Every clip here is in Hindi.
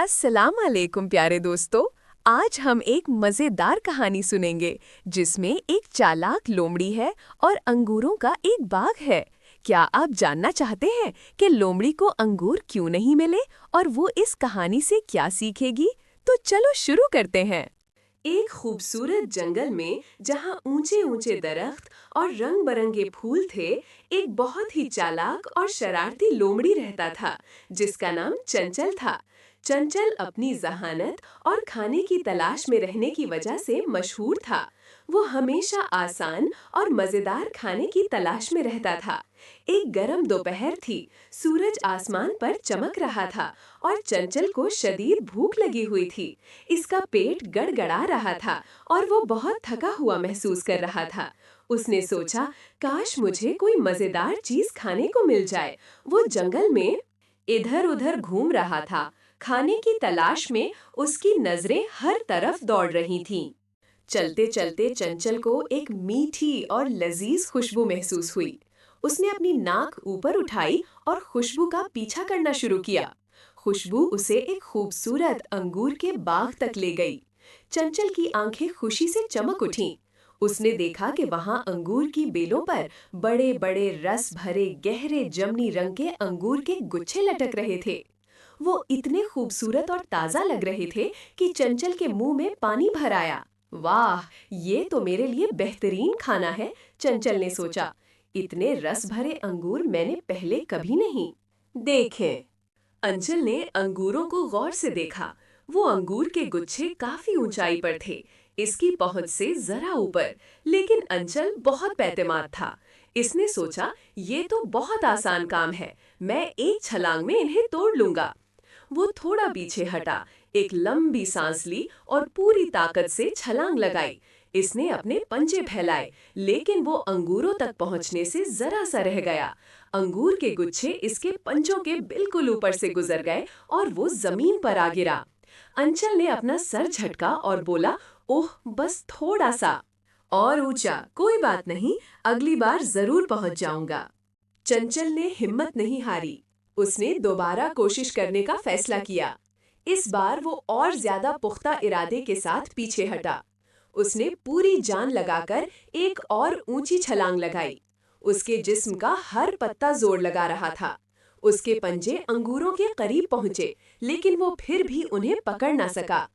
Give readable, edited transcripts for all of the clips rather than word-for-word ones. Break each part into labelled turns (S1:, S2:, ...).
S1: अस्सलाम वालेकुम प्यारे दोस्तों। आज हम एक मज़ेदार कहानी सुनेंगे जिसमें एक चालाक लोमड़ी है और अंगूरों का एक बाग है। क्या आप जानना चाहते हैं कि लोमड़ी को अंगूर क्यों नहीं मिले और वो इस कहानी से क्या सीखेगी? तो चलो शुरू करते हैं। एक खूबसूरत जंगल में जहाँ ऊंचे ऊंचे दरख्त और रंग बरंगे फूल थे, एक बहुत ही चालाक और शरारती लोमड़ी रहता था जिसका नाम चंचल था। चंचल अपनी जहानत और खाने की तलाश में रहने की वजह से मशहूर था। वो हमेशा आसान और मजेदार खाने की तलाश में रहता था। एक गर्म दोपहर थी, सूरज आसमान पर चमक रहा था और चंचल को शदीद भूख लगी हुई थी। इसका पेट गड़गड़ा रहा था और वो बहुत थका हुआ महसूस कर रहा था। उसने सोचा, काश मुझे कोई मजेदार चीज खाने को मिल जाए। वो जंगल में इधर-उधर घूम रहा था। खाने की तलाश में उसकी नजरें हर तरफ दौड़ रही थीं। चलते चलते चंचल को एक मीठी और लजीज खुशबू महसूस हुई। उसने अपनी नाक ऊपर उठाई और खुशबू का पीछा करना शुरू किया। खुशबू उसे एक खूबसूरत अंगूर के बाग तक ले गई। चंचल की आंखें खुशी से चमक उठीं। उसने देखा कि वहां अंगूर की बेलों पर बड़े बड़े रस भरे गहरे जमनी रंग के अंगूर के गुच्छे लटक रहे थे। वो इतने खूबसूरत और ताज़ा लग रहे थे कि चंचल के मुंह में पानी भर आया। वाह, ये तो मेरे लिए बेहतरीन खाना है, चंचल ने सोचा। इतने रस भरे अंगूर मैंने पहले कभी नहीं देखे। अंचल ने अंगूरों को गौर से देखा। वो अंगूर के गुच्छे काफी ऊंचाई पर थे, इसकी पहुंच से जरा ऊपर। लेकिन अंचल बहुत पैतेमाद था। इसने सोचा, ये तो बहुत आसान काम है, मैं एक छलांग में इन्हें तोड़ लूंगा। वो थोड़ा पीछे हटा, एक लंबी सांस ली और पूरी ताकत से छलांग लगाई। इसने अपने पंजे फैलाए, लेकिन वो अंगूरों तक पहुंचने से जरा सा रह गया। अंगूर के गुच्छे इसके पंजों के बिल्कुल ऊपर से गुजर गए और वो जमीन पर आ गिरा। अंचल ने अपना सर झटका और बोला, ओह, बस थोड़ा सा और ऊंचा, कोई बात नहीं, अगली बार जरूर पहुंच जाऊंगा। चंचल ने हिम्मत नहीं हारी। उसने दोबारा कोशिश करने का फैसला किया। इस बार वो और ज्यादा पुख्ता इरादे के साथ पीछे हटा। उसने पूरी जान लगाकर एक और ऊंची छलांग लगाई। उसके जिस्म का हर पत्ता जोर लगा रहा था। उसके पंजे अंगूरों के करीब पहुंचे, लेकिन वो फिर भी उन्हें पकड़ ना सका।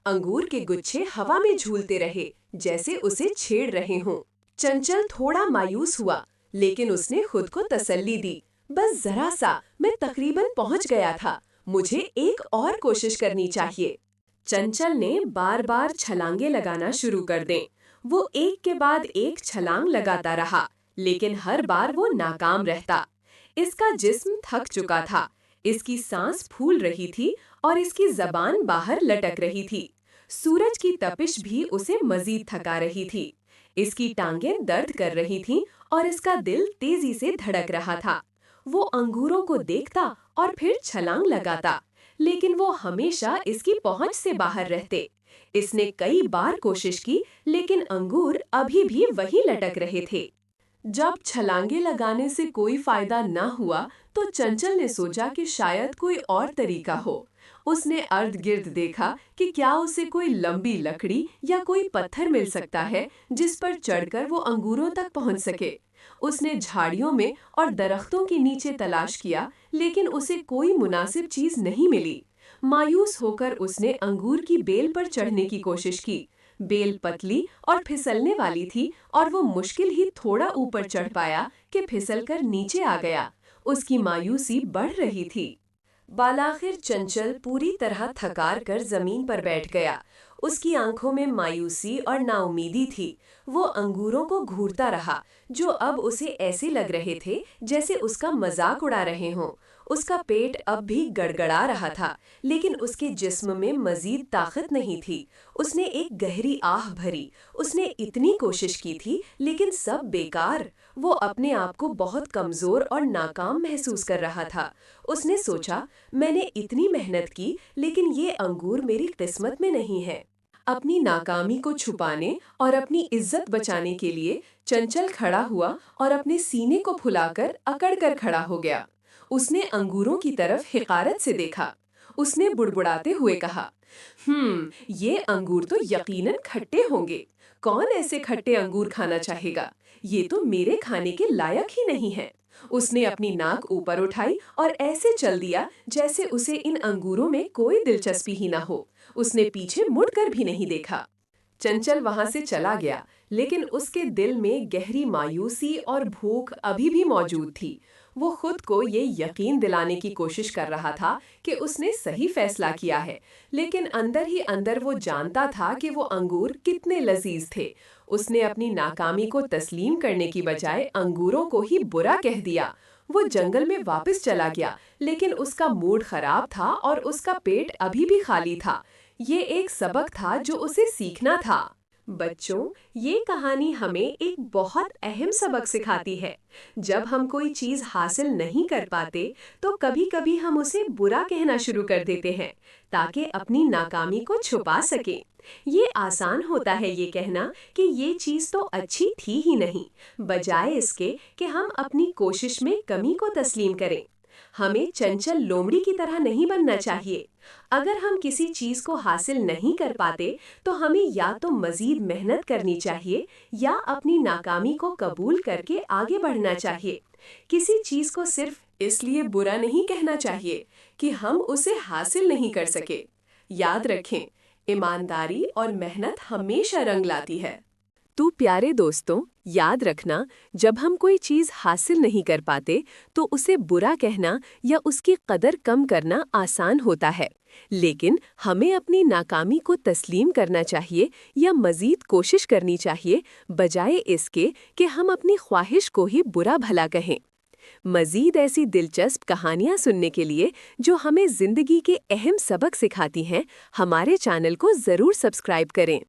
S1: अंगूर के गुच्छे हवा में झूलते रहे, जैसे उसे छेड़ रहे हों। चंचल थोड़ा मायूस हुआ, लेकिन उसने खुद को तसल्ली दी। बस जरा सा, मैं तकरीबन पहुंच गया था। मुझे एक और कोशिश करनी चाहिए। चंचल ने बार बार छलांगे लगाना शुरू कर दें। वो एक के बाद एक छलांग लगाता रहा, लेकिन हर बार वो नाकाम रहता। इसका जिस्म थक चुका था, इसकी सांस फूल रही थी और इसकी जबान बाहर लटक रही थी। सूरज की तपिश भी उसे मजीद थका रही थी। इसकी टांगें दर्द कर रही थीं और इसका दिल तेजी से धड़क रहा था। वो अंगूरों को देखता और फिर छलांग लगाता, लेकिन वो हमेशा इसकी पहुंच से बाहर रहते। इसने कई बार कोशिश की, लेकिन अंगूर अभी भी वहीं लटक रहे थे। जब छलांगे लगाने से कोई फायदा न हुआ, तो चंचल ने सोचा कि शायद कोई और तरीका हो। उसने अर्द गिर्द देखा कि क्या उसे कोई लंबी लकड़ी या कोई पत्थर मिल सकता है जिस पर चढ़कर वो अंगूरों तक पहुंच सके। उसने झाड़ियों में और दरख्तों के नीचे तलाश किया, लेकिन उसे कोई मुनासिब चीज नहीं मिली। मायूस होकर उसने अंगूर की बेल पर चढ़ने की कोशिश की। बेल पतली और फिसलने वाली थी और वो मुश्किल ही थोड़ा ऊपर चढ़ पाया कि फिसलकर नीचे आ गया। उसकी मायूसी बढ़ रही थी। बालाखिर चंचल पूरी तरह थकार कर जमीन पर बैठ गया। उसकी आंखों में मायूसी और नाउमीदी थी। वो अंगूरों को घूरता रहा, जो अब उसे ऐसे लग रहे थे जैसे उसका मजाक उड़ा रहे हों। उसका पेट अब भी गड़गड़ा रहा था, लेकिन उसके जिस्म में मजीद ताकत नहीं थी। उसने एक गहरी आह भरी। उसने इतनी कोशिश की थी, लेकिन सब बेकार। वो अपने आप को बहुत कमजोर और नाकाम महसूस कर रहा था। उसने सोचा, मैंने इतनी मेहनत की, लेकिन ये अंगूर मेरी किस्मत में नहीं है। अपनी नाकामी को छुपाने और अपनी इज्जत बचाने के लिए चंचल खड़ा हुआ और अपने सीने को फुलाकर अकड़ कर खड़ा हो गया। उसने अंगूरों की तरफ हिकारत से देखा। उसने बुड़बुड़ाते हुए कहा, ये अंगूर तो यकीनन खट्टे होंगे। कौन ऐसे खट्टे अंगूर खाना चाहेगा? ये तो मेरे खाने के लायक ही नहीं है। उसने अपनी नाक ऊपर उठाई और ऐसे चल दिया जैसे उसे इन अंगूरों में कोई दिलचस्पी ही ना हो। उसने पीछे मुड़कर भी नहीं देखा। चंचल वहां से चला गया, लेकिन उसके दिल में गहरी मायूसी और भूख अभी भी मौजूद थी। वो खुद को ये यकीन दिलाने की कोशिश कर रहा था कि उसने सही फैसला किया है, लेकिन अंदर ही अंदर वो जानता था कि वो अंगूर कितने लजीज थे। उसने अपनी नाकामी को तस्लीम करने की बजाय अंगूरों को ही बुरा कह दिया। वो जंगल में वापस चला गया, लेकिन उसका मूड खराब था और उसका पेट अभी भी खाली था। ये एक सबक था जो उसे सीखना था। बच्चों, ये कहानी हमें एक बहुत अहम सबक सिखाती है। जब हम कोई चीज़ हासिल नहीं कर पाते, तो कभी-कभी हम उसे बुरा कहना शुरू कर देते हैं, ताकि अपनी नाकामी को छुपा सकें। ये आसान होता है ये कहना कि ये चीज़ तो अच्छी थी ही नहीं, बजाय इसके कि हम अपनी कोशिश में कमी को तस्लीम करें। हमें चंचल लोमड़ी की तरह नहीं बनना चाहिए। अगर हम किसी चीज़ को हासिल नहीं कर पाते, तो हमें या तो मज़ीद मेहनत करनी चाहिए या अपनी नाकामी को कबूल करके आगे बढ़ना चाहिए। किसी चीज़ को सिर्फ इसलिए बुरा नहीं कहना चाहिए कि हम उसे हासिल नहीं कर सके। याद रखें, ईमानदारी और मेहनत हमेशा रंग लाती है। तो प्यारे दोस्तों, याद रखना, जब हम कोई चीज़ हासिल नहीं कर पाते तो उसे बुरा कहना या उसकी कदर कम करना आसान होता है, लेकिन हमें अपनी नाकामी को तस्लीम करना चाहिए या मज़ीद कोशिश करनी चाहिए, बजाय इसके कि हम अपनी ख्वाहिश को ही बुरा भला कहें। मज़ीद ऐसी दिलचस्प कहानियाँ सुनने के लिए जो हमें ज़िंदगी के अहम सबक सिखाती हैं, हमारे चैनल को ज़रूर सब्सक्राइब करें।